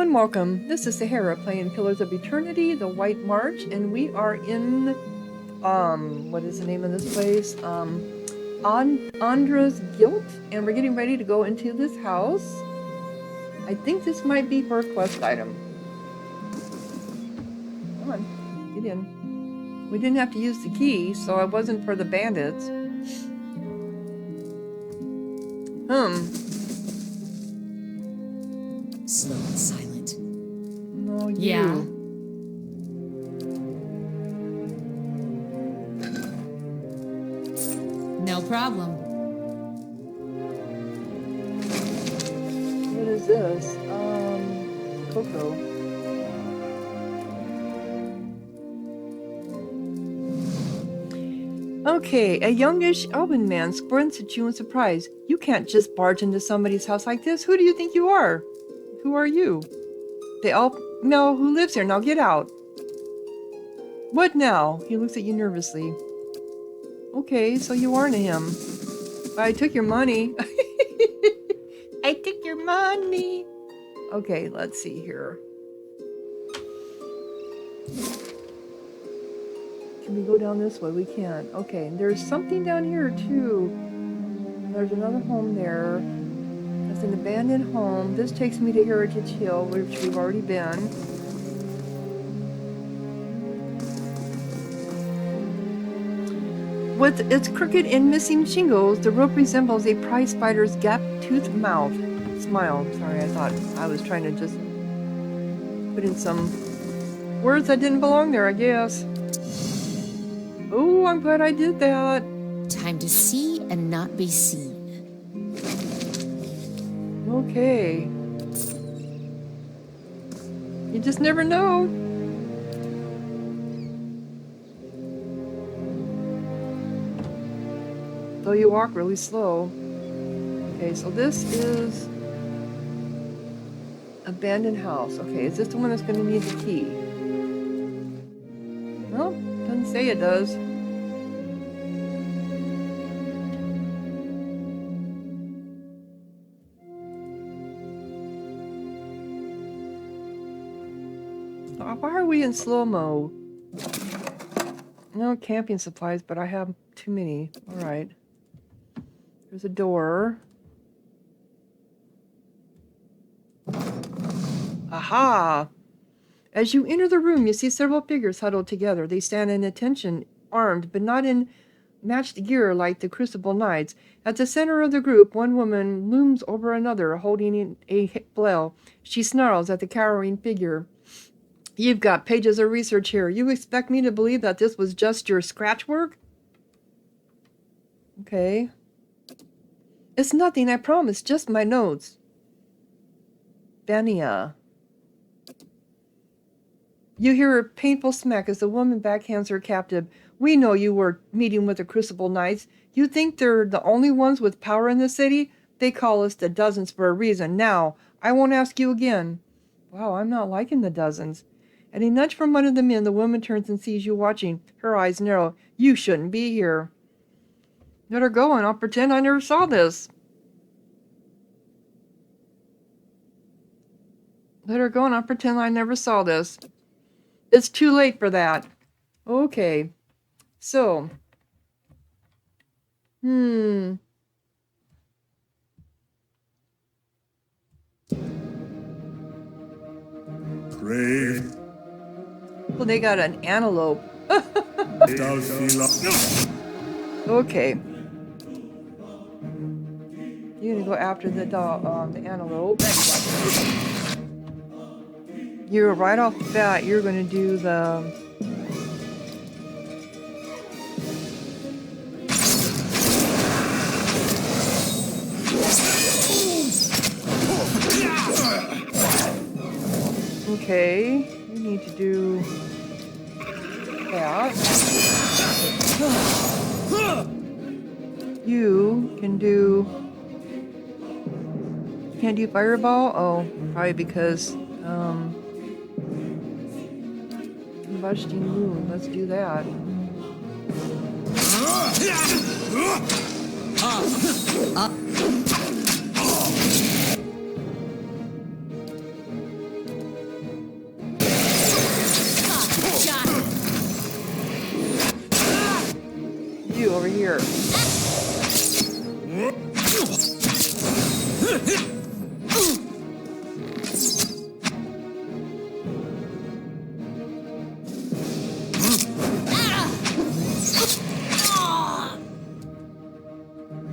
and welcome. This is Sahara playing Pillars of Eternity, the White March, and we are in, what is the name of this place? Andra's Guilt, and we're getting ready to go into this house. I think this might be her quest item. Come on, get in. We didn't have to use the key, so it wasn't for the bandits. Slow and silent. No, you. Yeah. No problem. What is this? Coco. Okay, a youngish elven man squints at you in surprise. You can't just barge into somebody's house like this. Who do you think you are? Who are you? The elf know who lives here. Now get out. What now? He looks at you nervously. Okay, so you aren't him. But I took your money. I took your money. Okay, let's see here. Can we go down this way? We can't. Okay, and there's something down here too. There's another home there. It's an abandoned home. This takes me to Heritage Hill, which we've already been. With its crooked and missing shingles, the rope resembles a prize fighter's gap-toothed mouth. Smile. Sorry, I thought I was trying to just put in some words that didn't belong there, I guess. Oh, I'm glad I did that. Time to see and not be seen. Okay. You just never know. Though you walk really slow. Okay, so this is abandoned house. Okay, is this the one that's going to need the key? Well, doesn't say it does. Why are we in slow-mo? No camping supplies, but I have too many. All right. There's a door. Aha! As you enter the room, you see several figures huddled together. They stand in attention, armed, but not in matched gear like the Crucible Knights. At the center of the group, one woman looms over another, holding a flail. She snarls at the cowering figure. You've got pages of research here. You expect me to believe that this was just your scratch work? Okay. It's nothing, I promise. Just my notes. Vianna. You hear a painful smack as the woman backhands her captive. We know you were meeting with the Crucible Knights. You think they're the only ones with power in the city? They call us the Dozens for a reason. Now, I won't ask you again. Wow, I'm not liking the Dozens. At a nudge from one of the men, the woman turns and sees you watching. Her eyes narrow. You shouldn't be here. Let her go and I'll pretend I never saw this. Let her go and I'll pretend I never saw this. It's too late for that. Okay. So. Brave. Well, they got an antelope. Okay. You're gonna go after the antelope. You're right off the bat. You're gonna do the. Okay, you need to do that. You can do. Can't do fireball? Oh, probably because combusting wound. Let's do that. here.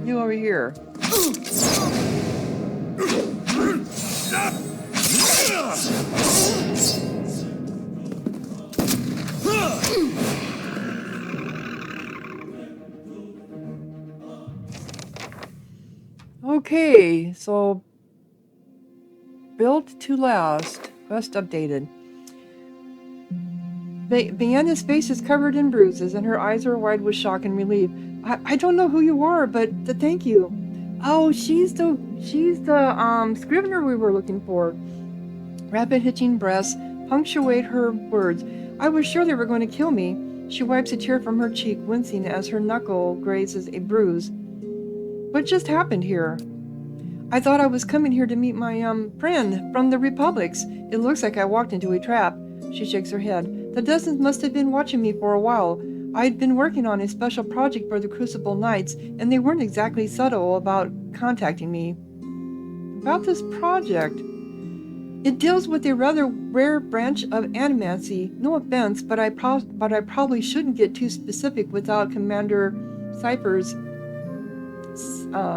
You over here. Okay, so built to last. Quest updated. Vianna's face is covered in bruises, and her eyes are wide with shock and relief. I don't know who you are, but thank you. Oh, she's the scrivener we were looking for. Rapid hitching breaths punctuate her words. I was sure they were going to kill me. She wipes a tear from her cheek, wincing as her knuckle grazes a bruise. What just happened here? I thought I was coming here to meet my friend from the Republics. It looks like I walked into a trap. She shakes her head. The dozens must have been watching me for a while. I'd been working on a special project for the Crucible Knights, and they weren't exactly subtle about contacting me. About this project. It deals with a rather rare branch of animancy. No offense, but I probably shouldn't get too specific without Commander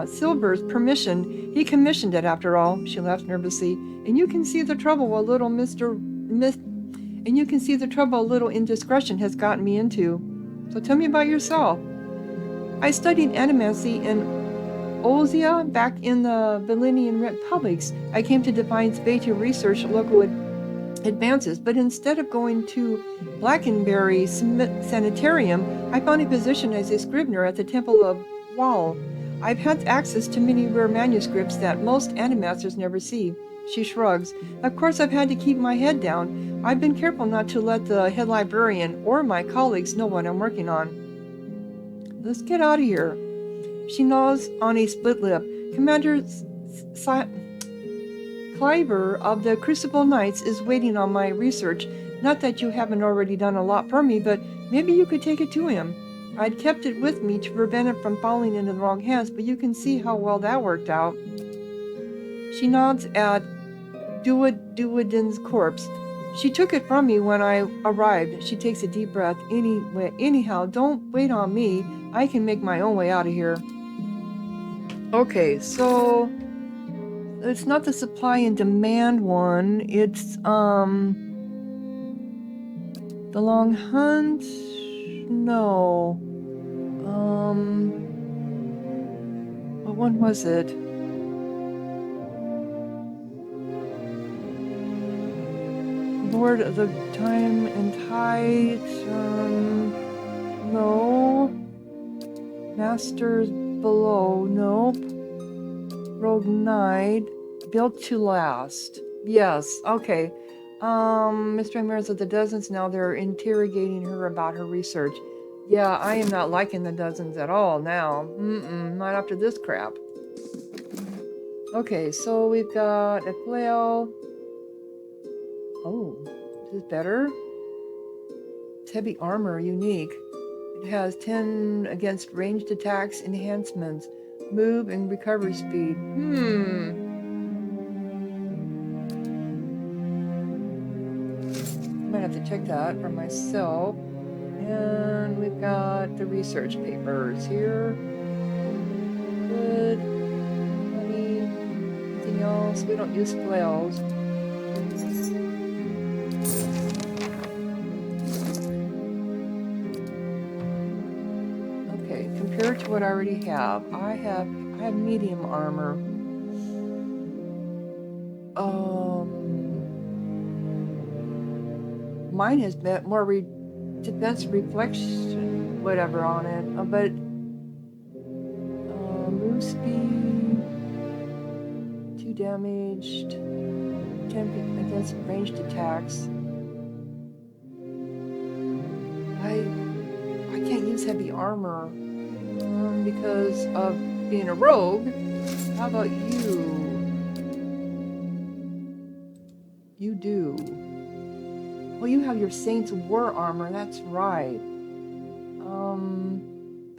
Silver's permission. He commissioned it, after all. She laughed nervously. And you can see the trouble a little indiscretion has gotten me into. So tell me about yourself. I studied animancy in Ozia back in the Valenian Republics. I came to Defiance Bay to research local advances, but instead of going to Blackenberry Sanitarium, I found a position as a scrivener at the Temple of Wall. I've had access to many rare manuscripts that most animasters never see. She shrugs. Of course, I've had to keep my head down. I've been careful not to let the head librarian or my colleagues know what I'm working on. Let's get out of here. She gnaws on a split lip. Commander Cliver of the Crucible Knights is waiting on my research. Not that you haven't already done a lot for me, but maybe you could take it to him. I'd kept it with me to prevent it from falling into the wrong hands, but you can see how well that worked out. She nods at Duoden's corpse. She took it from me when I arrived. She takes a deep breath. Anyhow, don't wait on me. I can make my own way out of here. Okay, so it's not the supply and demand one. It's the long hunt. No. What one was it? Lord of the Time and Tide. No. Masters Below. Nope. Rogue Knight. Built to Last. Yes. Okay. Mr. Ramirez of the Dozens, now they're interrogating her about her research. Yeah, I am not liking the Dozens at all now. Not after this crap. Okay, so we've got a flail. Oh, is this better? It's heavy armor, unique. It has 10 against ranged attacks enhancements, move and recovery speed. Might have to check that for myself. And we've got the research papers here. Good. Money. Anything else? We don't use flails. Okay, compared to what I already have, I have medium armor. Mine has more defense reflection, whatever on it, but move speed, 2 damaged, 10 against ranged attacks. I can't use heavy armor because of being a rogue. How about you? You do. Well, you have your Saints War armor, that's right.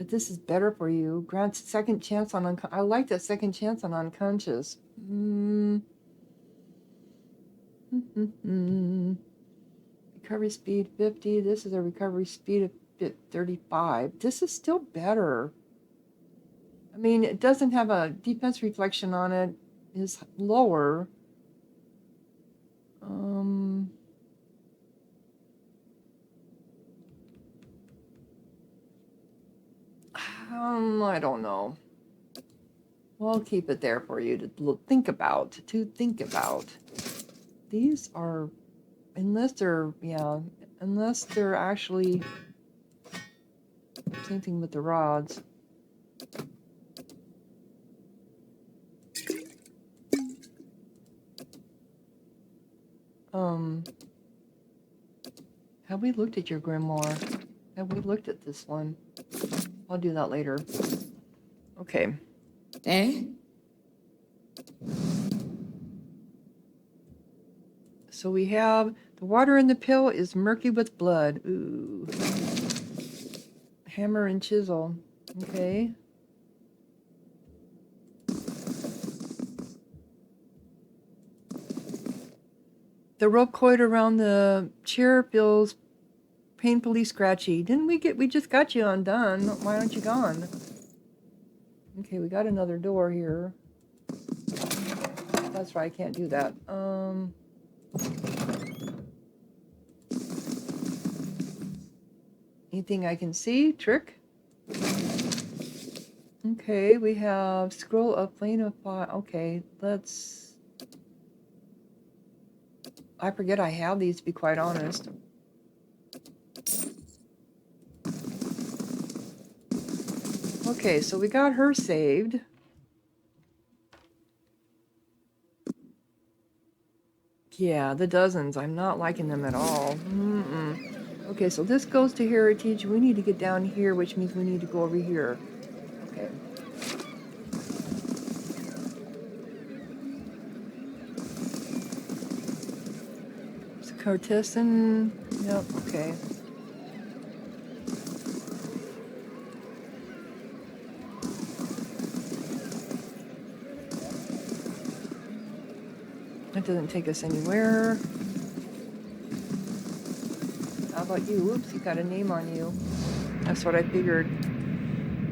But this is better for you. Grants second chance on I like that second chance on unconscious. Recovery speed 50. This is a recovery speed of 35. This is still better. I mean, it doesn't have a defense reflection on it. It's lower. I don't know. We'll keep it there for you to think about. These are, unless they're actually, same thing with the rods. Have we looked at your grimoire? Have we looked at this one? I'll do that later. Okay. Eh? So we have the water in the pill is murky with blood. Ooh. Hammer and chisel. Okay. The rope coiled around the chair feels painfully scratchy. We just got you undone. Why aren't you gone? Okay, we got another door here. That's right, I can't do that. Anything I can see? Trick? Okay, we have scroll of plane of fire. Okay, let's... I forget I have these, to be quite honest. Okay, so we got her saved. Yeah, the dozens. I'm not liking them at all. Okay, so this goes to heritage. We need to get down here, which means we need to go over here. Okay. Cartesian. Yep, okay. That doesn't take us anywhere. How about you? Oops, you got a name on you. That's what I figured.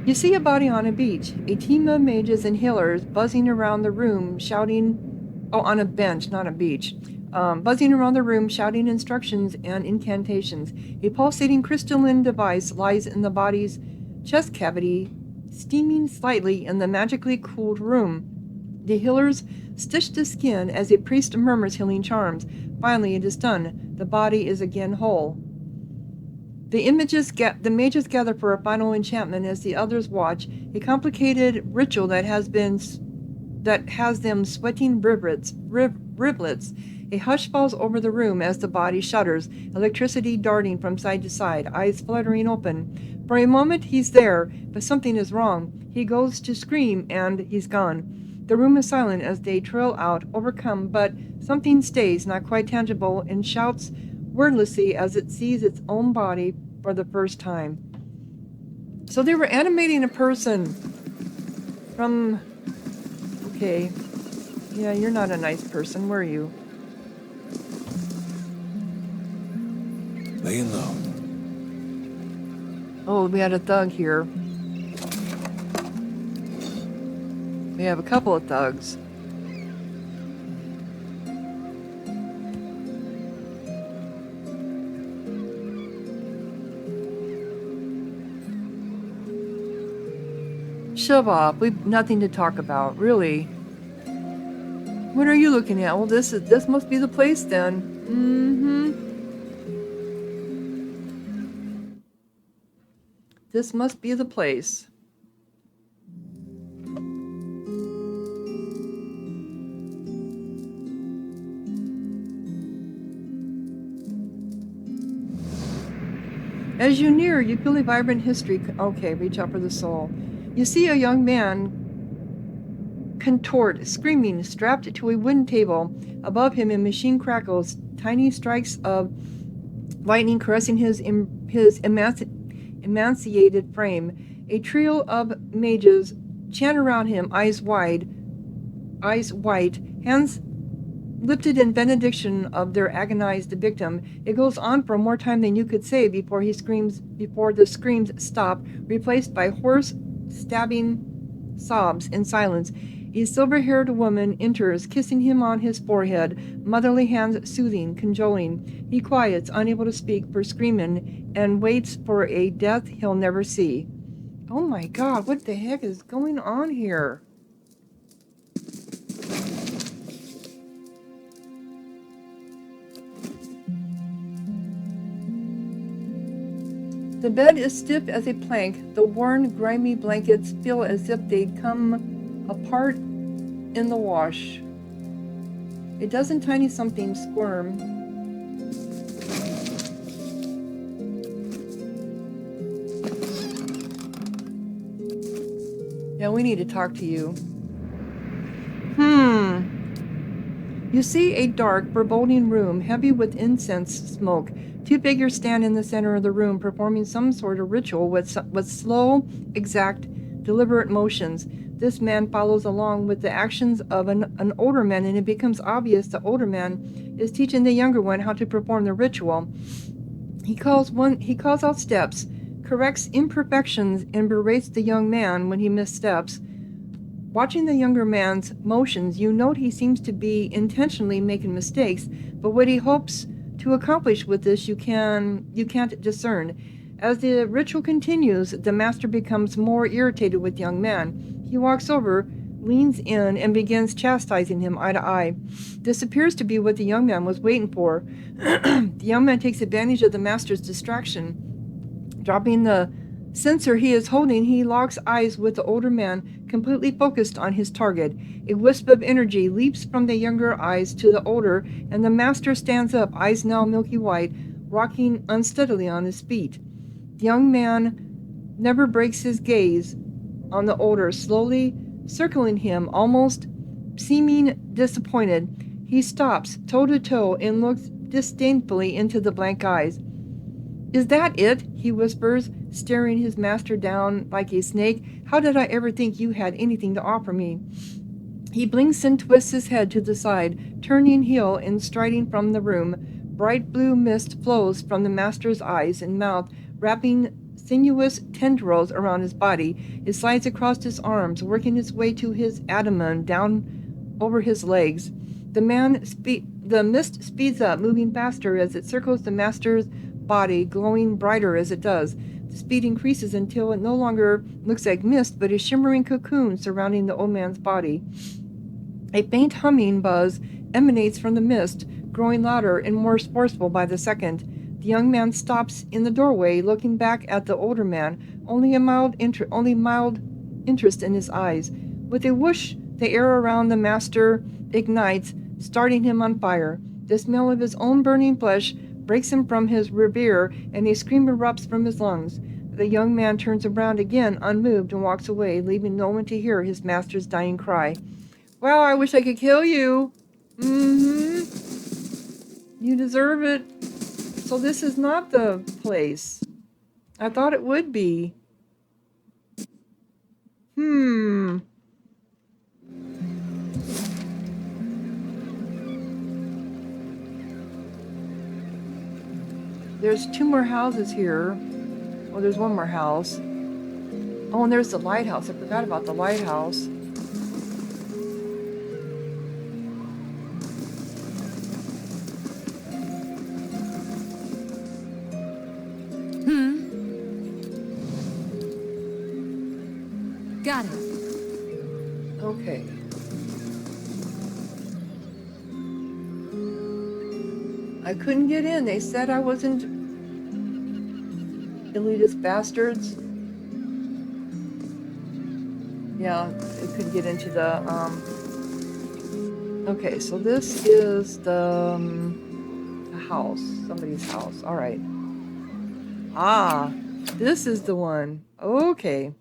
You see a body on a beach. A team of mages and healers buzzing around the room, shouting... Oh, on a bench, not a beach. Buzzing around the room, shouting instructions and incantations. A pulsating crystalline device lies in the body's chest cavity, steaming slightly in the magically cooled room. The healers stitch the skin as a priest murmurs healing charms. Finally, it is done. The body is again whole. The mages gather for a final enchantment as the others watch. A complicated ritual that has them sweating rivulets. A hush falls over the room as the body shudders, electricity darting from side to side, eyes fluttering open. For a moment he's there, but something is wrong. He goes to scream, and he's gone. The room is silent as they trail out, overcome, but something stays, not quite tangible, and shouts wordlessly as it sees its own body for the first time. So they were animating a person from... Okay. Yeah, you're not a nice person, were you? Laying low. Oh, we had a thug here. We have a couple of thugs. Shove off. We've nothing to talk about, really. What are you looking at? Well, this must be the place then. This must be the place. As you near, you feel a vibrant history. Okay, reach out for the soul. You see a young man contort, screaming, strapped to a wooden table. Above him, a machine crackles, tiny strikes of lightning caressing his emaciated frame. A trio of mages chant around him, eyes white, hands lifted in benediction of their agonized victim. It goes on for more time than you could say before the screams stop, replaced by hoarse, stabbing sobs in silence. A silver-haired woman enters, kissing him on his forehead, motherly hands soothing, cajoling. He quiets, unable to speak for screaming, and waits for a death he'll never see. Oh my God, what the heck is going on here? The bed is stiff as a plank. The worn, grimy blankets feel as if they'd come apart in the wash. A dozen tiny somethings squirm. Yeah, we need to talk to you. You see a dark, foreboding room, heavy with incense smoke. Two figures stand in the center of the room, performing some sort of ritual with slow, exact, deliberate motions. This man follows along with the actions of an older man, and it becomes obvious the older man is teaching the younger one how to perform the ritual. He calls out steps, corrects imperfections, and berates the young man when he missteps. Watching the younger man's motions, you note he seems to be intentionally making mistakes, but what he hopes to accomplish with this you can't discern. As the ritual continues, the master becomes more irritated with the young man. He walks over, leans in, and begins chastising him eye to eye. This appears to be what the young man was waiting for. The young man takes advantage of the master's distraction. Dropping the censer he is holding, he locks eyes with the older man, completely focused on his target. A wisp of energy leaps from the younger eyes to the older, and the master stands up, eyes now milky white, rocking unsteadily on his feet. The young man never breaks his gaze on the older, slowly circling him, almost seeming disappointed. He stops, toe to toe, and looks disdainfully into the blank eyes. "Is that it?" he whispers, staring his master down like a snake. "How did I ever think you had anything to offer me?" He blinks and twists his head to the side, turning heel and striding from the room. Bright blue mist flows from the master's eyes and mouth, wrapping sinuous tendrils around his body. It slides across his arms, working its way to his abdomen, down over his legs. The mist speeds up, moving faster as it circles the master's body, glowing brighter as it does. The speed increases until it no longer looks like mist, but a shimmering cocoon surrounding the old man's body. A faint humming buzz emanates from the mist, growing louder and more forceful by the second. The young man stops in the doorway, looking back at the older man, only mild interest in his eyes. With a whoosh, the air around the master ignites, starting him on fire. The smell of his own burning flesh breaks him from his reverie, and a scream erupts from his lungs. The young man turns around again, unmoved, and walks away, leaving no one to hear his master's dying cry. "Wow, I wish I could kill you." You deserve it. So this is not the place. I thought it would be. There's two more houses here. Well, there's one more house. Oh, and there's the lighthouse. I forgot about the lighthouse. Got it. Okay. I couldn't get in. They said I wasn't elitist bastards. Yeah, I couldn't get into the, Okay, so this is the house. Somebody's house. All right. Ah, this is the one. Okay.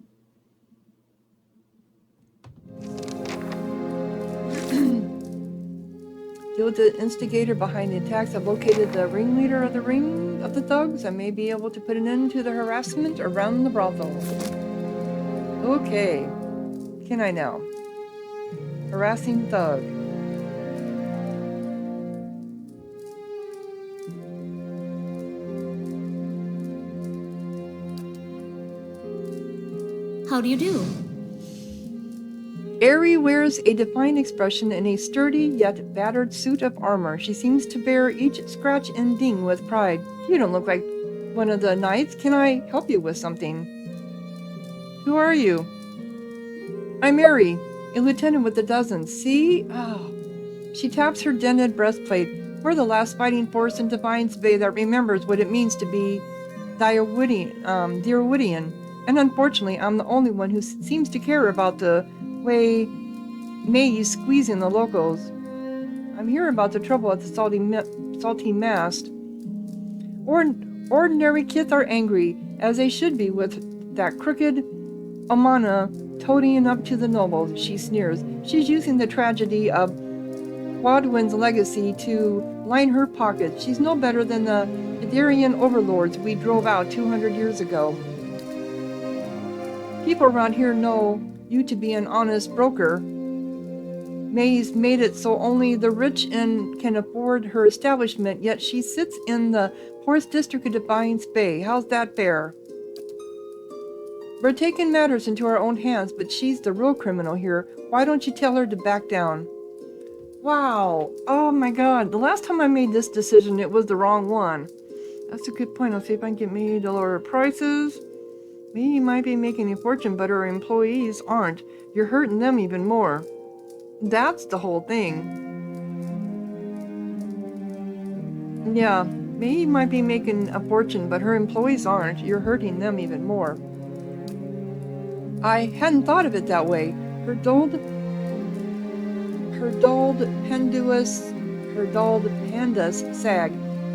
Deal with the instigator behind the attacks. I've located the ringleader of the ring of the thugs. I may be able to put an end to the harassment around the brothel. Okay. Can I now? Harassing thug. How do you do? Aerie wears a defiant expression in a sturdy yet battered suit of armor. She seems to bear each scratch and ding with pride. You don't look like one of the knights. Can I help you with something? Who are you? I'm Aerie, a lieutenant with the dozens. See? Oh. She taps her dented breastplate. We're the last fighting force in Defiance Bay that remembers what it means to be Dirwoodian. And unfortunately, I'm the only one who seems to care about the way May's squeezing the locals. I'm hearing about the trouble at the Salty Mast. Ordinary kids are angry, as they should be with that crooked Amana toadying up to the nobles, she sneers. She's using the tragedy of Wadwin's legacy to line her pockets. She's no better than the Idarian overlords we drove out 200 years ago. People around here know you to be an honest broker. May's made it so only the rich can afford her establishment, yet she sits in the poorest district of Defiance Bay. How's that fair? We're taking matters into our own hands, but she's the real criminal here. Why don't you tell her to back down? Wow. Oh my god. The last time I made this decision, it was the wrong one. That's a good point. I'll see if I can get May to lower her prices. May might be making a fortune, but her employees aren't. You're hurting them even more. That's the whole thing. Yeah, May might be making a fortune, but her employees aren't. You're hurting them even more. I hadn't thought of it that way. Her dulled pandas sag.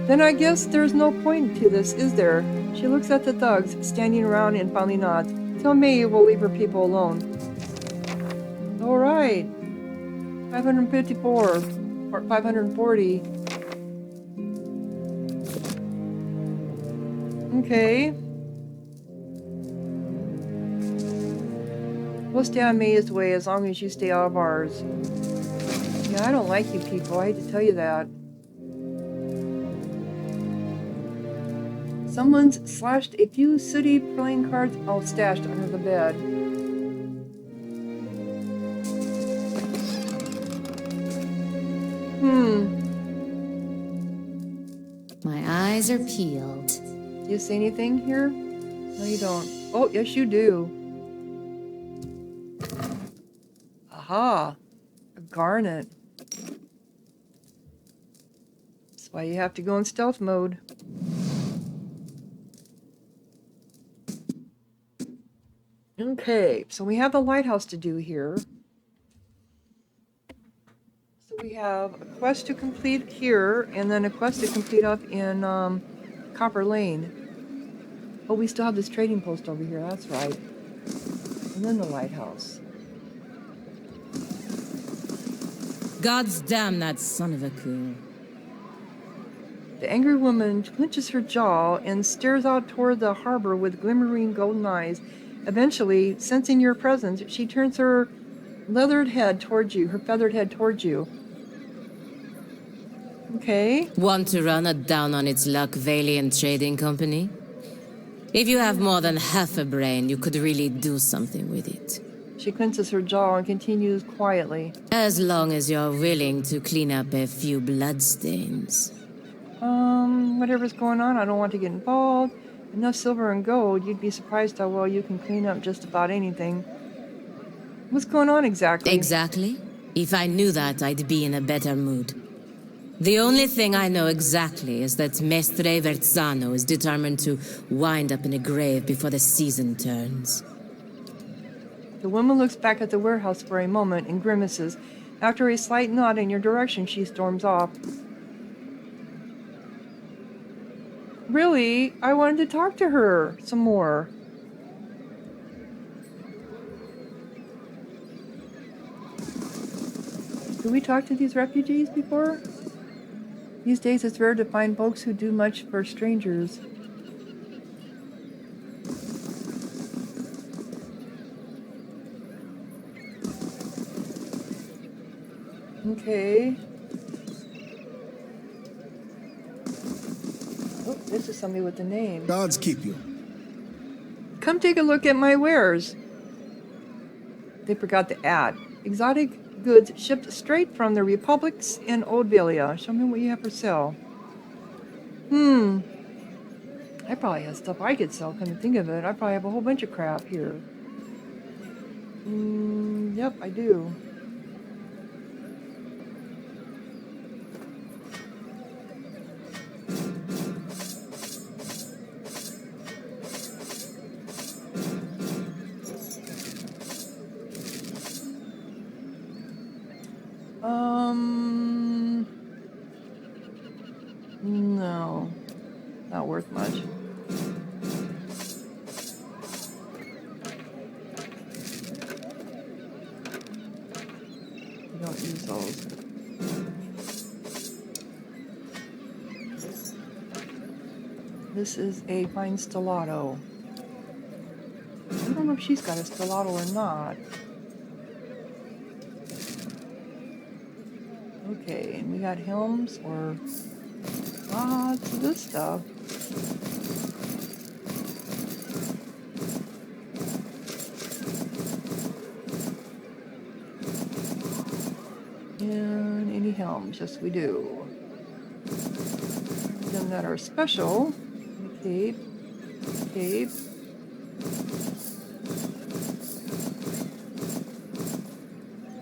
Then I guess there's no point to this, is there? She looks at the thugs standing around and finally nods. Tell May we'll leave her people alone. Alright. 554 or 540. Okay. We'll stay on May's way as long as you stay out of ours. Yeah, I don't like you people. I hate to tell you that. Someone's slashed a few sooty playing cards all stashed under the bed. My eyes are peeled. Do you see anything here? No, you don't. Oh, yes, you do. Aha! A garnet. That's why you have to go in stealth mode. Okay, so we have the lighthouse to do here. So we have a quest to complete here, and then a quest to complete up in Copper Lane. Oh, we still have this trading post over here, that's right. And then the lighthouse. God's damn that son of a coon. The angry woman clenches her jaw and stares out toward the harbor with glimmering golden eyes. Eventually, sensing your presence, she turns her feathered head towards you. Okay. Want to run it down on its luck, Valiant Trading Company? If you have more than half a brain, you could really do something with it. She clenches her jaw and continues quietly. As long as you're willing to clean up a few bloodstains. Whatever's going on, I don't want to get involved. Enough silver and gold, you'd be surprised how well you can clean up just about anything. What's going on exactly? Exactly? If I knew that, I'd be in a better mood. The only thing I know exactly is that Mestre Verzano is determined to wind up in a grave before the season turns. The woman looks back at the warehouse for a moment and grimaces. After a slight nod in your direction, she storms off. Really? I wanted to talk to her some more. Did we talk to these refugees before? These days it's rare to find folks who do much for strangers. Okay. Oh, this is somebody with a name. Gods keep you. Come take a look at my wares. They forgot the ad. Exotic goods shipped straight from the Republics in Old Velia. Show me what you have for sale. I probably have stuff I could sell, come to think of it. I probably have a whole bunch of crap here. Yep, I do. No. Not worth much. We don't use those. This is a fine stiletto. I don't know if she's got a stiletto or not. Okay, and we got helms or lots of this stuff. And any helms, yes we do. Them that are special. Cape. Cape.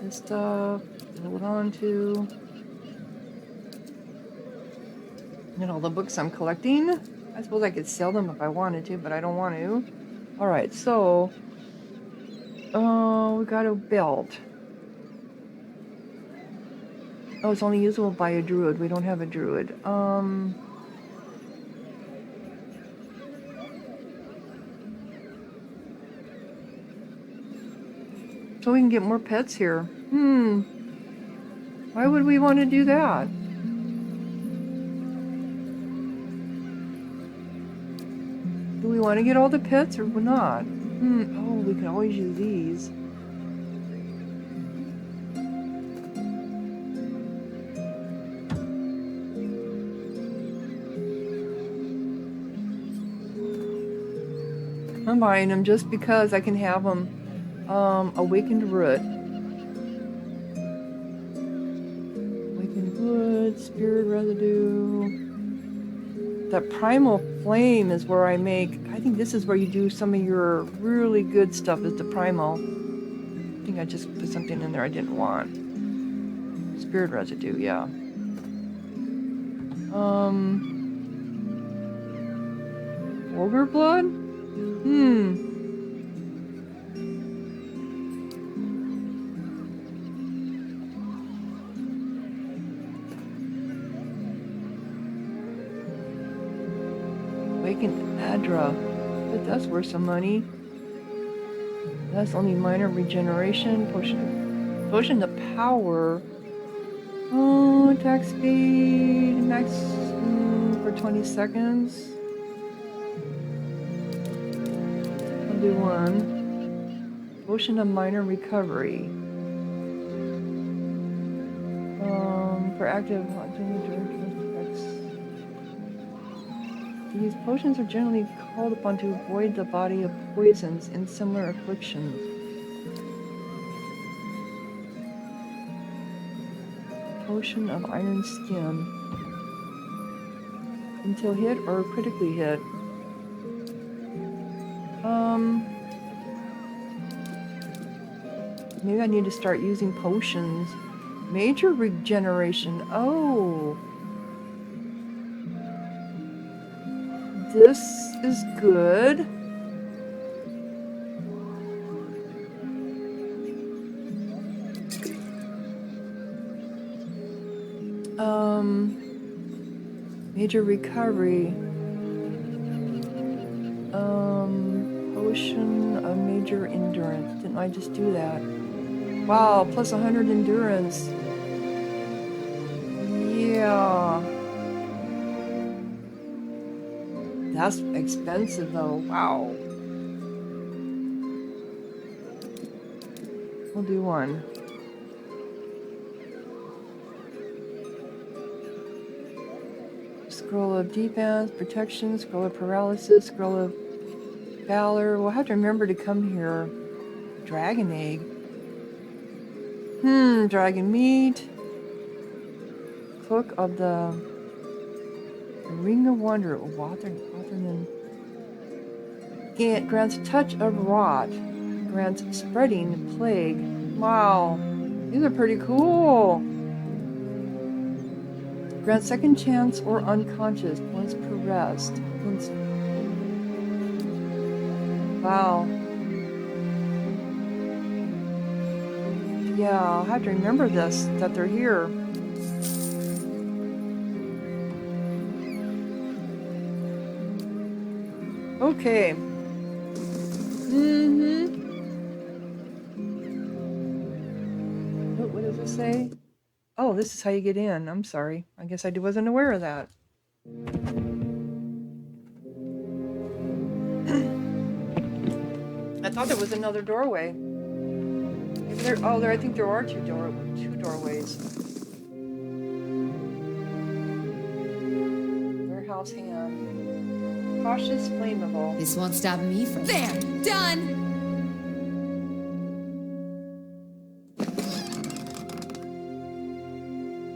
This stuff. Hold on to. And all the books I'm collecting. I suppose I could sell them if I wanted to, but I don't want to. Alright, so. We got a belt. Oh, it's only usable by a druid. We don't have a druid. So we can get more pets here. Why would we want to do that? Do we want to get all the pets or not? Oh, we can always use these. I'm buying them just because I can have them awakened root. Awakened wood, spirit residue. That primal flame is where I make, I think this is where you do some of your really good stuff is the primal. I think I just put something in there I didn't want. Spirit residue, yeah. Ogre blood? Awakened Adra. But that's worth some money. That's only minor regeneration. Potion of power. Oh, attack speed. Max for 20 seconds. I'll do one. Potion of minor recovery. For active these potions are generally called upon to avoid the body of poisons in similar afflictions. Potion of iron skin. Until hit or critically hit. Maybe I need to start using potions. Major regeneration. Oh. This is good. Major recovery. Potion of major endurance. Didn't I just do that? Wow, plus 100 endurance. Yeah. That's expensive though. Wow. We'll do one. Scroll of defense, protection, scroll of paralysis, scroll of valor. We'll have to remember to come here. Dragon egg. Dragon meat. Cloak of the Ring of Wonder. Waterman. Grants touch of rot. Grants spreading plague. Wow. These are pretty cool. Grants second chance or unconscious once caressed. Wow. Yeah, I'll have to remember this, that they're here. Okay. What does it say? Oh, this is how you get in. I'm sorry. I guess I wasn't aware of that. I thought there was another doorway. I think there are two doorways. Warehouse hand. Cautious flammable. This won't stop me from... There! Done!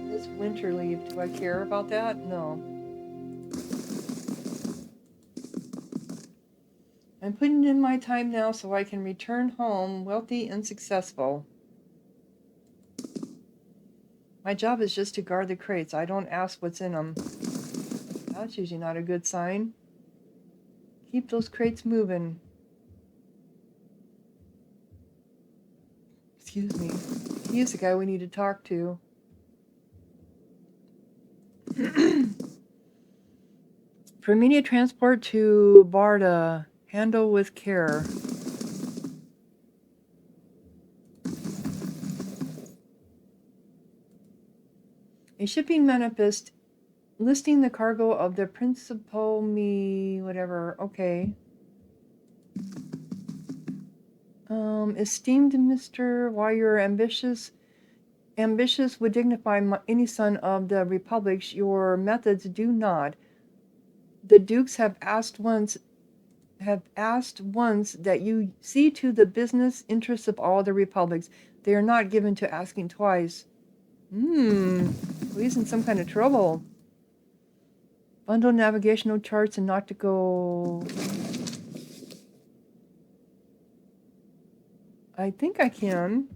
This winter leaf, do I care about that? No. I'm putting in my time now so I can return home wealthy and successful. My job is just to guard the crates. I don't ask what's in them. That's usually not a good sign. Keep those crates moving. Excuse me. He's the guy we need to talk to. For immediate transport to Barda. Handle with care. A shipping manifest listing the cargo of the Principal whatever. Okay. Esteemed Mr. While you're ambitious would dignify any son of the republics, your methods do not. The dukes have asked once that you see to the business interests of all the republics. They are not given to asking twice. He's in some kind of trouble. Bundle navigational charts and not to go... I think I can.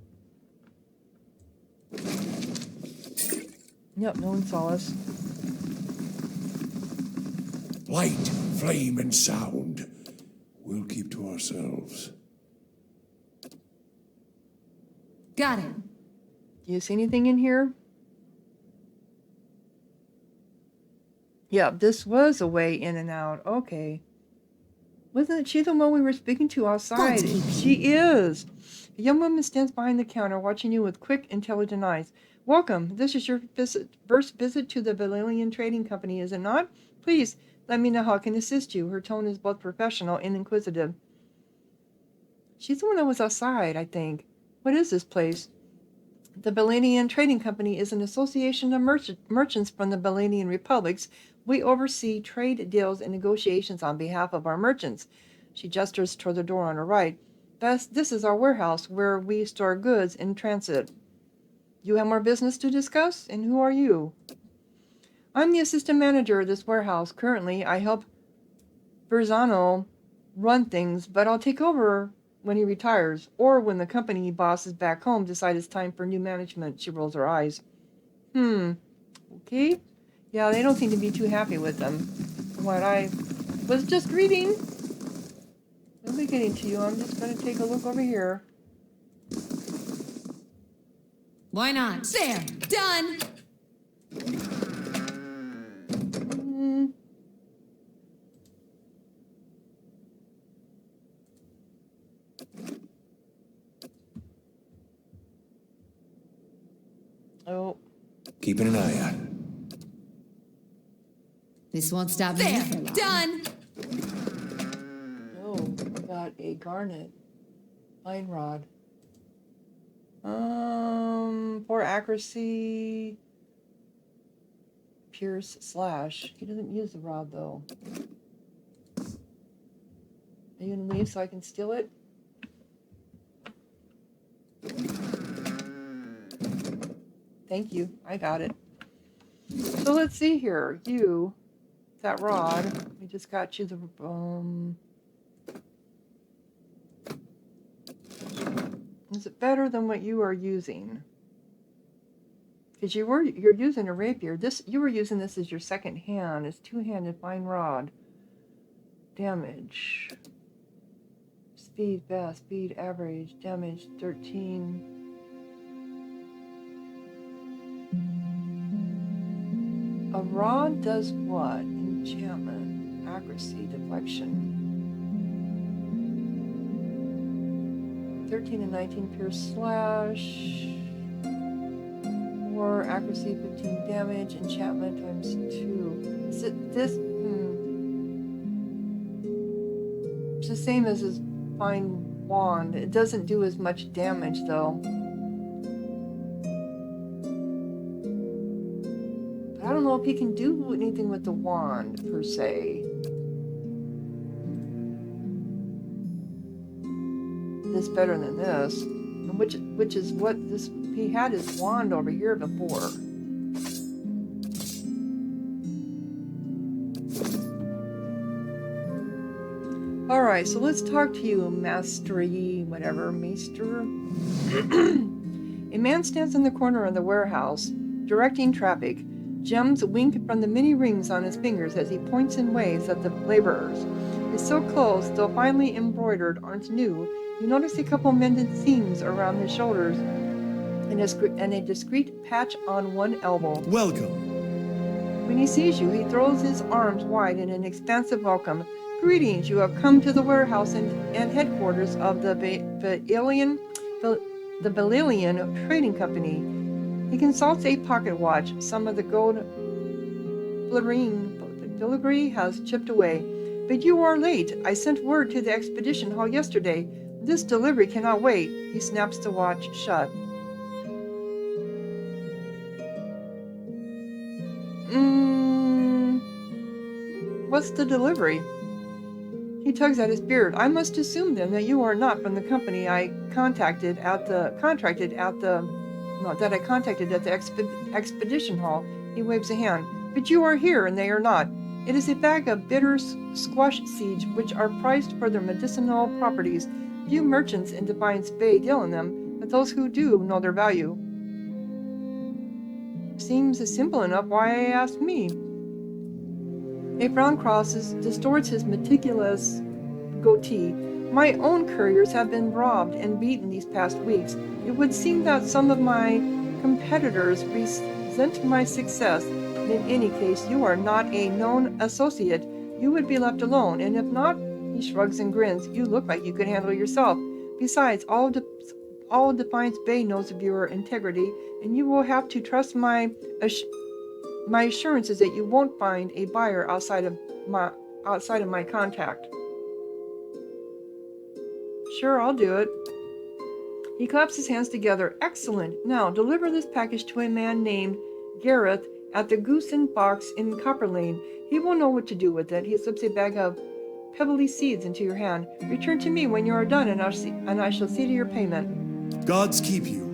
Yep, no one saw us. Light, flame, and sound. We'll keep to ourselves. Got it. Do you see anything in here? Yep, this was a way in and out. Okay. Wasn't she the one we were speaking to outside? She is. A young woman stands behind the counter, watching you with quick, intelligent eyes. Welcome. This is your first visit to the Valerian Trading Company, is it not? Please, let me know how I can assist you. Her tone is both professional and inquisitive. She's the one that was outside, I think. What is this place? The Valerian Trading Company is an association of merchants from the Valerian republics. We oversee trade deals and negotiations on behalf of our merchants. She gestures toward the door on her right. This is our warehouse where we store goods in transit. You have more business to discuss? And who are you? I'm the assistant manager of this warehouse. Currently, I help Verzano run things, but I'll take over when he retires, or when the company bosses back home decide it's time for new management. She rolls her eyes. Okay. Yeah, they don't seem to be too happy with them. From what I was just reading. I'll be getting to you. I'm just going to take a look over here. Why not? There! Done! Oh. Keeping an eye out. This won't stop me for long. Done! Oh, got a garnet. Fine rod. For accuracy. pierce, slash. He doesn't use the rod, though. Are you going to leave so I can steal it? Thank you. I got it. So let's see here. You, that rod, we just got you the, is it better than what you are using? Because you're using a rapier. You were using this as your second hand. It's two-handed fine rod. Damage. Speed, fast, speed, average, damage, 13. A rod does what? Enchantment, accuracy, deflection. 13 and 19 pierce, slash. 4 accuracy, 15 damage, enchantment times 2. Is it this? It's the same as his fine wand. It doesn't do as much damage though. But I don't know if he can do anything with the wand per se. This better than this, and which is what this. He had his wand over here before. All right, so let's talk to you, mastery, whatever, maester. A man stands in the corner of the warehouse, directing traffic. Gems wink from the many rings on his fingers as he points and waves at the laborers. His silk clothes, though finely embroidered, aren't new. You notice a couple mended seams around his shoulders and a discreet patch on one elbow. Welcome. When he sees you, he throws his arms wide in an expansive welcome. Greetings, you have come to the warehouse and headquarters of the Balilian Trading Company. He consults a pocket watch. Some of the gold filigree has chipped away. But you are late. I sent word to the expedition hall yesterday. This delivery cannot wait. He snaps the watch shut. What's the delivery? He tugs at his beard. I must assume then that you are not from the company I contracted at the expedition hall. He waves a hand. But you are here and they are not. It is a bag of bitter squash seeds which are prized for their medicinal properties. Few merchants in Defiance Bay deal in them, but those who do know their value. Seems simple enough why I asked me. A frown distorts his meticulous goatee. My own couriers have been robbed and beaten these past weeks. It would seem that some of my competitors resent my success. In any case, you are not a known associate. You would be left alone, and if not, he shrugs and grins. You look like you could handle yourself. Besides, all Defiance Bay knows of your integrity, and you will have to trust my assurances that you won't find a buyer outside of my contact. Sure, I'll do it. He claps his hands together. Excellent. Now, deliver this package to a man named Gareth at the Goose and Fox in Copper Lane. He will know what to do with it. He slips a bag of pebbly seeds into your hand. Return to me when you are done, and I shall see to your payment. Gods keep you.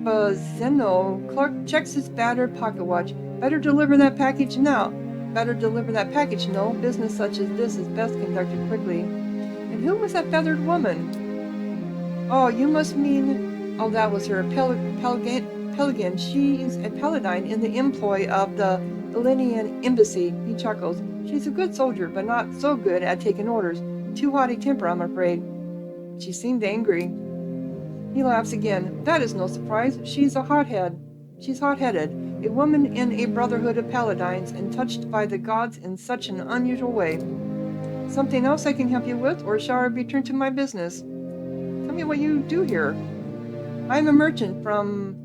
Zeno Clark checks his battered pocket watch. Better deliver that package now. No. Business such as this is best conducted quickly. And who was that feathered woman? Oh, you must mean... Oh, that was her. Pelican. She's a paladin in the employ of the Balinian embassy. He chuckles. She's a good soldier, but not so good at taking orders. Too hot a temper, I'm afraid. She seemed angry. He laughs again. That is no surprise. She's hot-headed. A woman in a brotherhood of paladins and touched by the gods in such an unusual way. Something else I can help you with, or shall I return to my business? Tell me what you do here. I'm a merchant from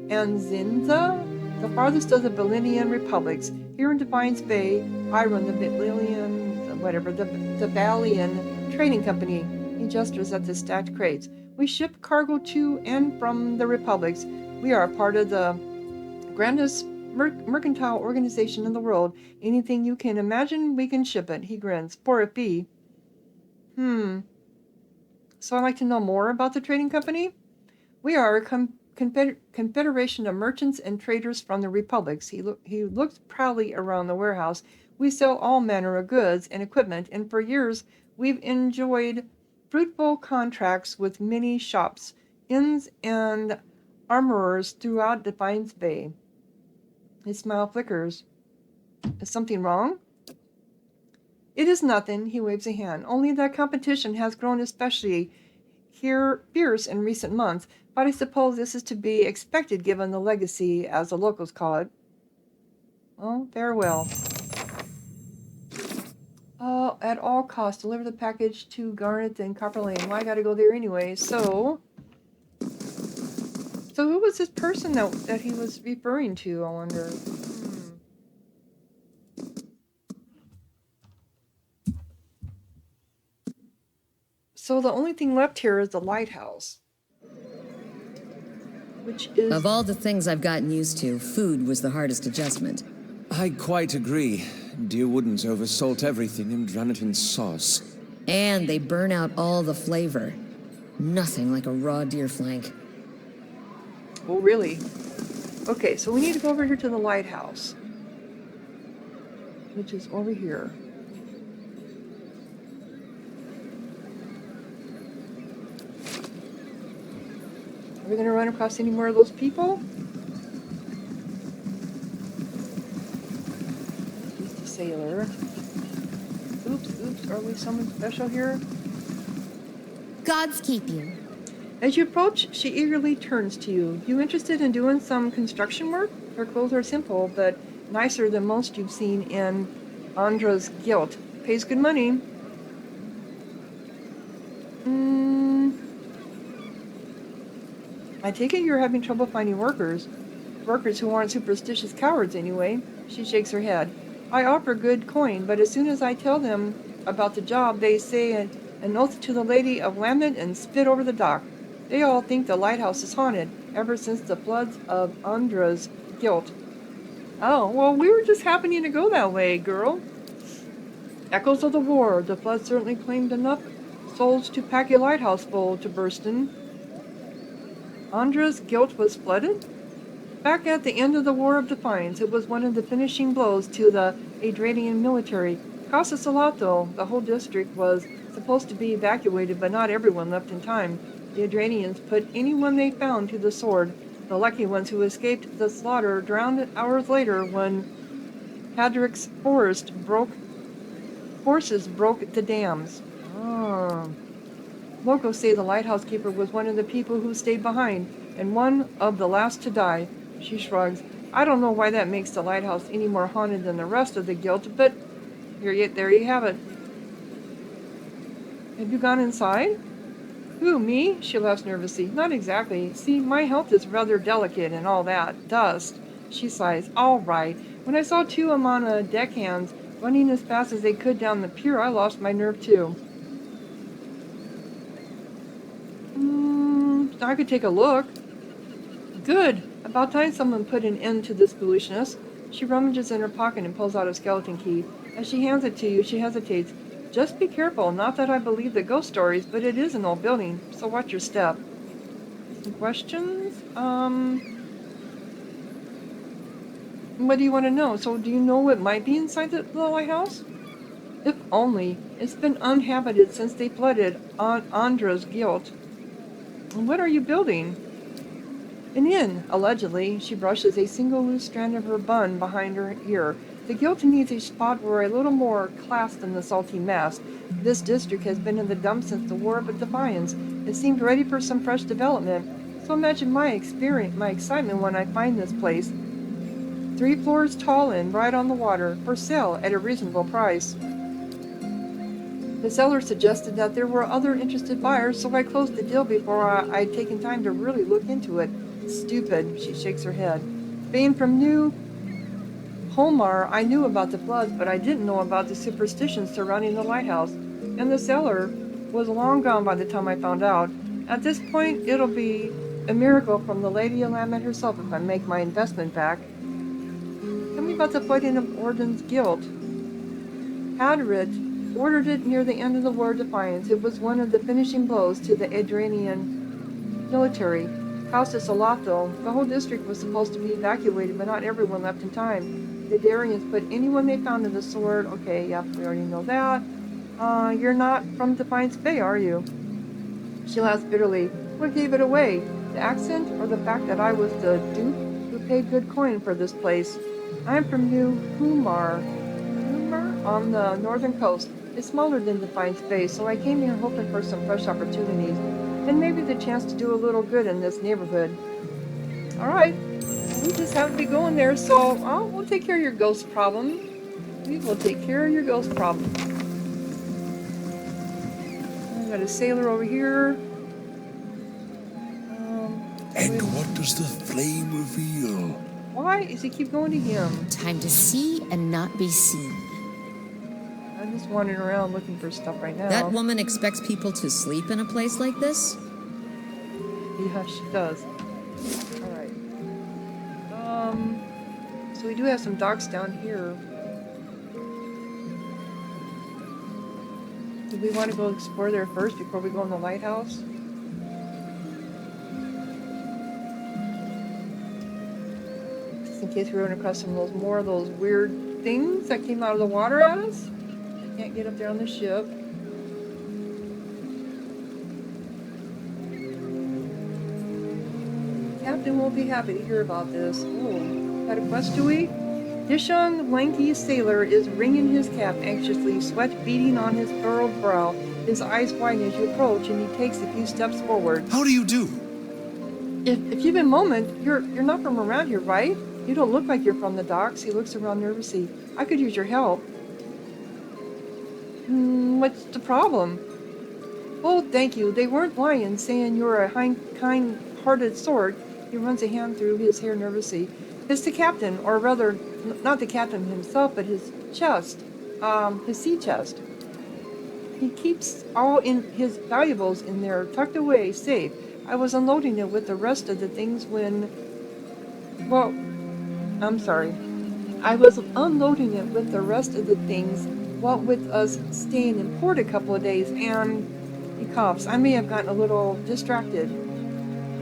Anzinza, the farthest of the Balinian republics. Here in Defiance Bay, I run the Balian Trading Company. He gestures at the stacked crates. We ship cargo to and from the republics. We are part of the grandest mercantile organization in the world. Anything you can imagine, we can ship it. He grins. Poor it be. So I'd like to know more about the trading company? We are a confederation of merchants and traders from the republics. He looked proudly around the warehouse. We sell all manner of goods and equipment, and for years we've enjoyed fruitful contracts with many shops, inns, and armorers throughout Defiance Bay. His smile flickers. Is something wrong? It is nothing, he waves a hand. Only that competition has grown especially fierce in recent months, but I suppose this is to be expected given the legacy, as the locals call it. Oh, farewell. At all costs, deliver the package to Garnet and Copper Lane. Well, I gotta go there anyway, so who was this person that he was referring to, I wonder? So the only thing left here is the lighthouse. Which is... Of all the things I've gotten used to, food was the hardest adjustment. I quite agree. Dear Woodens oversalt everything and drown it in sauce. And they burn out all the flavor. Nothing like a raw deer flank. Oh, really? Okay, so we need to go over here to the lighthouse. Which is over here. Are we going to run across any more of those people? He's the sailor. Oops, are we someone special here? Gods keep you. As you approach, she eagerly turns to you. You interested in doing some construction work? Her clothes are simple, but nicer than most you've seen in Andra's Guild. Pays good money. I take it you're having trouble finding workers. Workers who aren't superstitious cowards, anyway. She shakes her head. I offer good coin, but as soon as I tell them about the job, they say an oath to the Lady of Lament and spit over the dock. They all think the lighthouse is haunted, ever since the floods of Andra's Guild. Oh, well, we were just happening to go that way, girl. Echoes of the war. The flood certainly claimed enough souls to pack a lighthouse full to bursting. Andra's Guild was flooded? Back at the end of the War of Defiance, it was one of the finishing blows to the Adranian military. Cost us a lot, though. The whole district was supposed to be evacuated, but not everyone left in time. The Adranians put anyone they found to the sword. The lucky ones who escaped the slaughter drowned hours later when Hadric's forces broke the dams. Locals say the lighthouse keeper was one of the people who stayed behind, and one of the last to die. She shrugs. I don't know why that makes the lighthouse any more haunted than the rest of the guild, but there you have it. Have you gone inside? Who, me? She laughs nervously. Not exactly. See, my health is rather delicate and all that. Dust. She sighs. All right. When I saw two Amana deckhands running as fast as they could down the pier, I lost my nerve too. I could take a look. Good. About time someone put an end to this foolishness. She rummages in her pocket and pulls out a skeleton key. As she hands it to you, she hesitates. Just be careful. Not that I believe the ghost stories, but it is an old building, so watch your step. Some questions? What do you want to know? So do you know what might be inside the lighthouse? If only. It's been uninhabited since they flooded Andra's Guild. What are you building? An inn, allegedly. She brushes a single loose strand of her bun behind her ear. The guild needs a spot where a little more class than the Salty Mast. This district has been in the dumps since the War of Defiance. It seemed ready for some fresh development. So imagine my excitement when I find this place. 3 floors tall and right on the water, for sale at a reasonable price. The seller suggested that there were other interested buyers, so I closed the deal before I'd taken time to really look into it. Stupid, she shakes her head. Being from New Holmar, I knew about the floods, but I didn't know about the superstitions surrounding the lighthouse. And the seller was long gone by the time I found out. At this point, it'll be a miracle from the Lady of Lament herself if I make my investment back. Tell me about the fighting of Orden's guild. Hadrit ordered it near the end of the War of Defiance. It was one of the finishing blows to the Adrianian military. Cost us a lot, though. The whole district was supposed to be evacuated, but not everyone left in time. The Darians put anyone they found in the sword. Okay, yep, we already know that. You're not from Defiance Bay, are you? She laughed bitterly. What gave it away? The accent or the fact that I was the dupe who paid good coin for this place? I'm from New Humar on the northern coast. It's smaller than Defiance Bay, so I came here hoping for some fresh opportunities. And maybe the chance to do a little good in this neighborhood. Alright, we just have to be going there, so we'll take care of your ghost problem. We will take care of your ghost problem. I got a sailor over here. And what does the flame reveal? Why does he keep going to him? Time to see and not be seen. I'm just wandering around looking for stuff right now. That woman expects people to sleep in a place like this? Yeah, she does. Alright. So we do have some docks down here. Do we want to go explore there first before we go in the lighthouse? Just in case we run across some of those more of those weird things that came out of the water at us. Can't get up there on the ship. Captain won't be happy to hear about this. Oh, got a quest, do we? This young, lanky sailor is wringing his cap anxiously, sweat beading on his furrowed brow. His eyes widen as you approach, and he takes a few steps forward. How do you do? If you've been a moment, you're not from around here, right? You don't look like you're from the docks. He looks around nervously. I could use your help. What's the problem? Oh, thank you. They weren't lying, saying you're a kind-hearted sort. He runs a hand through his hair nervously. It's the captain, or rather, not the captain himself, but his chest. His sea chest. He keeps all in his valuables in there, tucked away, safe. I was unloading it with the rest of the things when... Well, I'm sorry. I was unloading it with the rest of the things, what with us staying in port a couple of days, and... He coughs. I may have gotten a little distracted.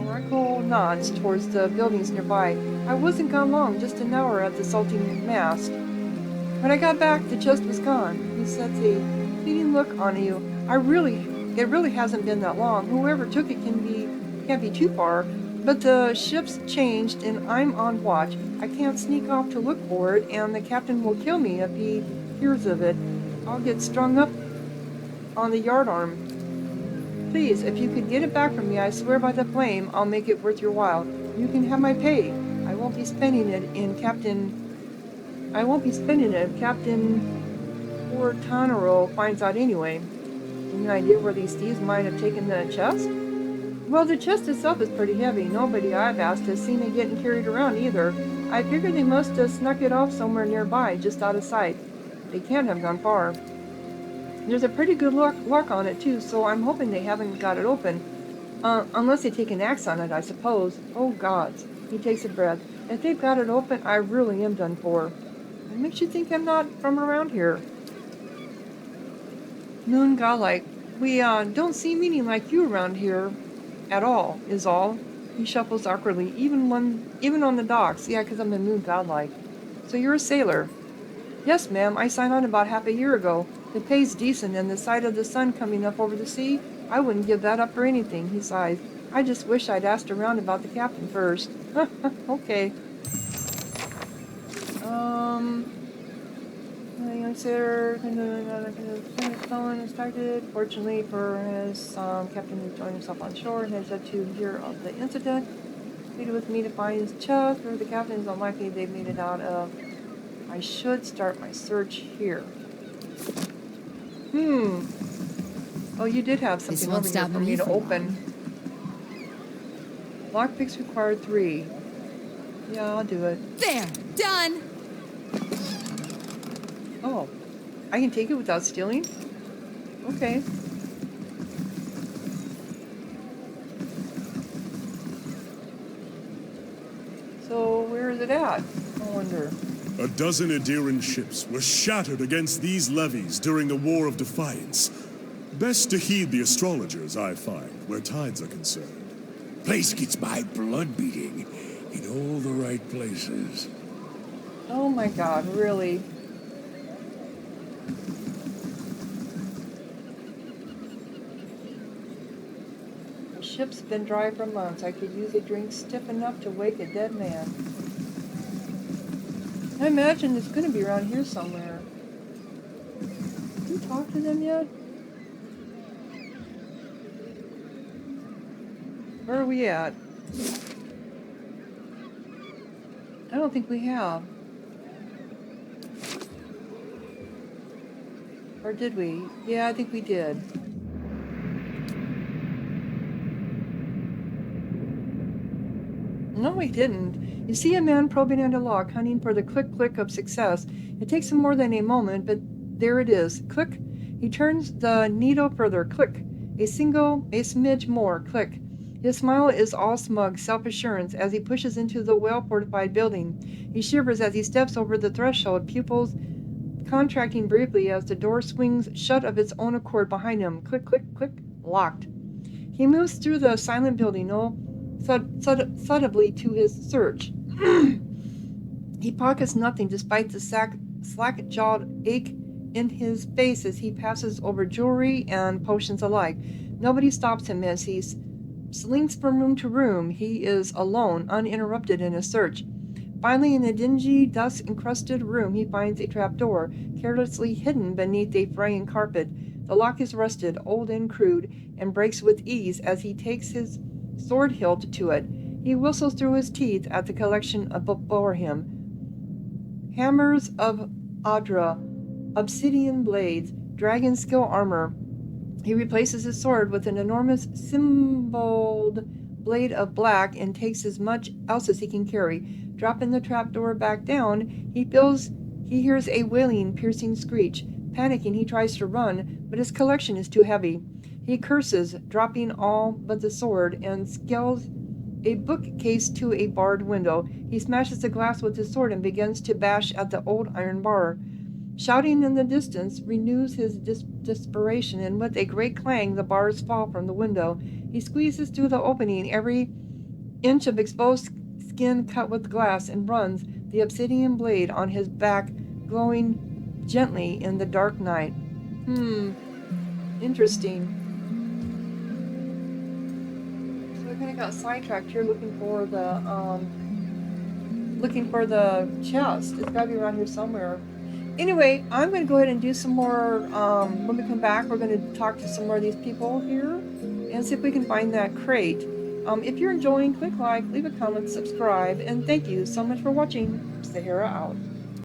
Oracle nods towards the buildings nearby. I wasn't gone long, just an hour at the Salty Mast. When I got back, the chest was gone. He sets a pleading look on you. It really hasn't been that long. Whoever took it can't be too far. But the ship's changed, and I'm on watch. I can't sneak off to look for it, and the captain will kill me if he hears of it. I'll get strung up on the yardarm. Please, if you could get it back from me, I swear by the flame, I'll make it worth your while. You can have my pay. I won't be spending it if Captain Portanero finds out anyway. Any idea where these thieves might have taken the chest? Well, the chest itself is pretty heavy. Nobody I've asked has seen it getting carried around either. I figure they must have snuck it off somewhere nearby, just out of sight. They can't have gone far. There's a pretty good lock on it, too, so I'm hoping they haven't got it open. Unless they take an axe on it, I suppose. Oh, gods. He takes a breath. If they've got it open, I really am done for. What makes you think I'm not from around here? Moon godlike. We, don't see meaning like you around here. At all, is all. He shuffles awkwardly, even on the docks. Yeah, 'cause I'm a moon godlike. So you're a sailor. Yes, ma'am. I signed on about half a year ago. The pay's decent, and the sight of the sun coming up over the sea, I wouldn't give that up for anything, he sighs. I just wish I'd asked around about the captain first. Okay. The young sailor phone started. Fortunately for his captain who joined himself on shore and has yet to hear of the incident. Pleaded with me to find his chest, where the captain is unlikely they've made it out of. I should start my search here. Oh, you did have something over here for me to open. Lockpicks required 3. Yeah, I'll do it. There! Done! Oh, I can take it without stealing? Okay. So, where is it at? I wonder. A dozen Adiran ships were shattered against these levees during the War of Defiance. Best to heed the astrologers, I find, where tides are concerned. Place gets my blood beating in all the right places. Oh my god, really? The ship's been dry for months. I could use a drink stiff enough to wake a dead man. I imagine it's going to be around here somewhere. Did you talk to them yet? Where are we at? I don't think we have. Or did we? Yeah, I think we did. No, we didn't. You see a man probing at a lock, hunting for the click-click of success. It takes him more than a moment, but there it is. Click. He turns the needle further. Click. A smidge more. Click. His smile is all smug self-assurance as he pushes into the well-fortified building. He shivers as he steps over the threshold, pupils contracting briefly as the door swings shut of its own accord behind him. Click, click, click. Locked. He moves through the silent building, subtly to his search. He pockets nothing despite the slack-jawed ache in his face as he passes over jewelry and potions alike. Nobody stops him as he slinks from room to room. He is alone, uninterrupted in his search. Finally, in a dingy, dust-encrusted room, he finds a trapdoor, carelessly hidden beneath a fraying carpet. The lock is rusted, old and crude, and breaks with ease as he takes his sword hilt to it. He whistles through his teeth at the collection before him. Hammers of Adra, obsidian blades, dragon skill armor. He replaces his sword with an enormous symboled blade of black and takes as much else as he can carry. Dropping the trapdoor back down, he hears a wailing, piercing screech. Panicking, he tries to run, but his collection is too heavy. He curses, dropping all but the sword, and scales a bookcase to a barred window. He smashes the glass with his sword and begins to bash at the old iron bar. Shouting in the distance renews his desperation, and with a great clang the bars fall from the window. He squeezes through the opening, every inch of exposed skin cut with glass, and runs, the obsidian blade on his back glowing gently in the dark night. Interesting. So we kind of got sidetracked here looking for the chest. It's got to be around here somewhere. Anyway, I'm going to go ahead and do some more. When we come back, we're going to talk to some more of these people here and see if we can find that crate. If you're enjoying, click like, leave a comment, subscribe, and thank you so much for watching. Sahara out.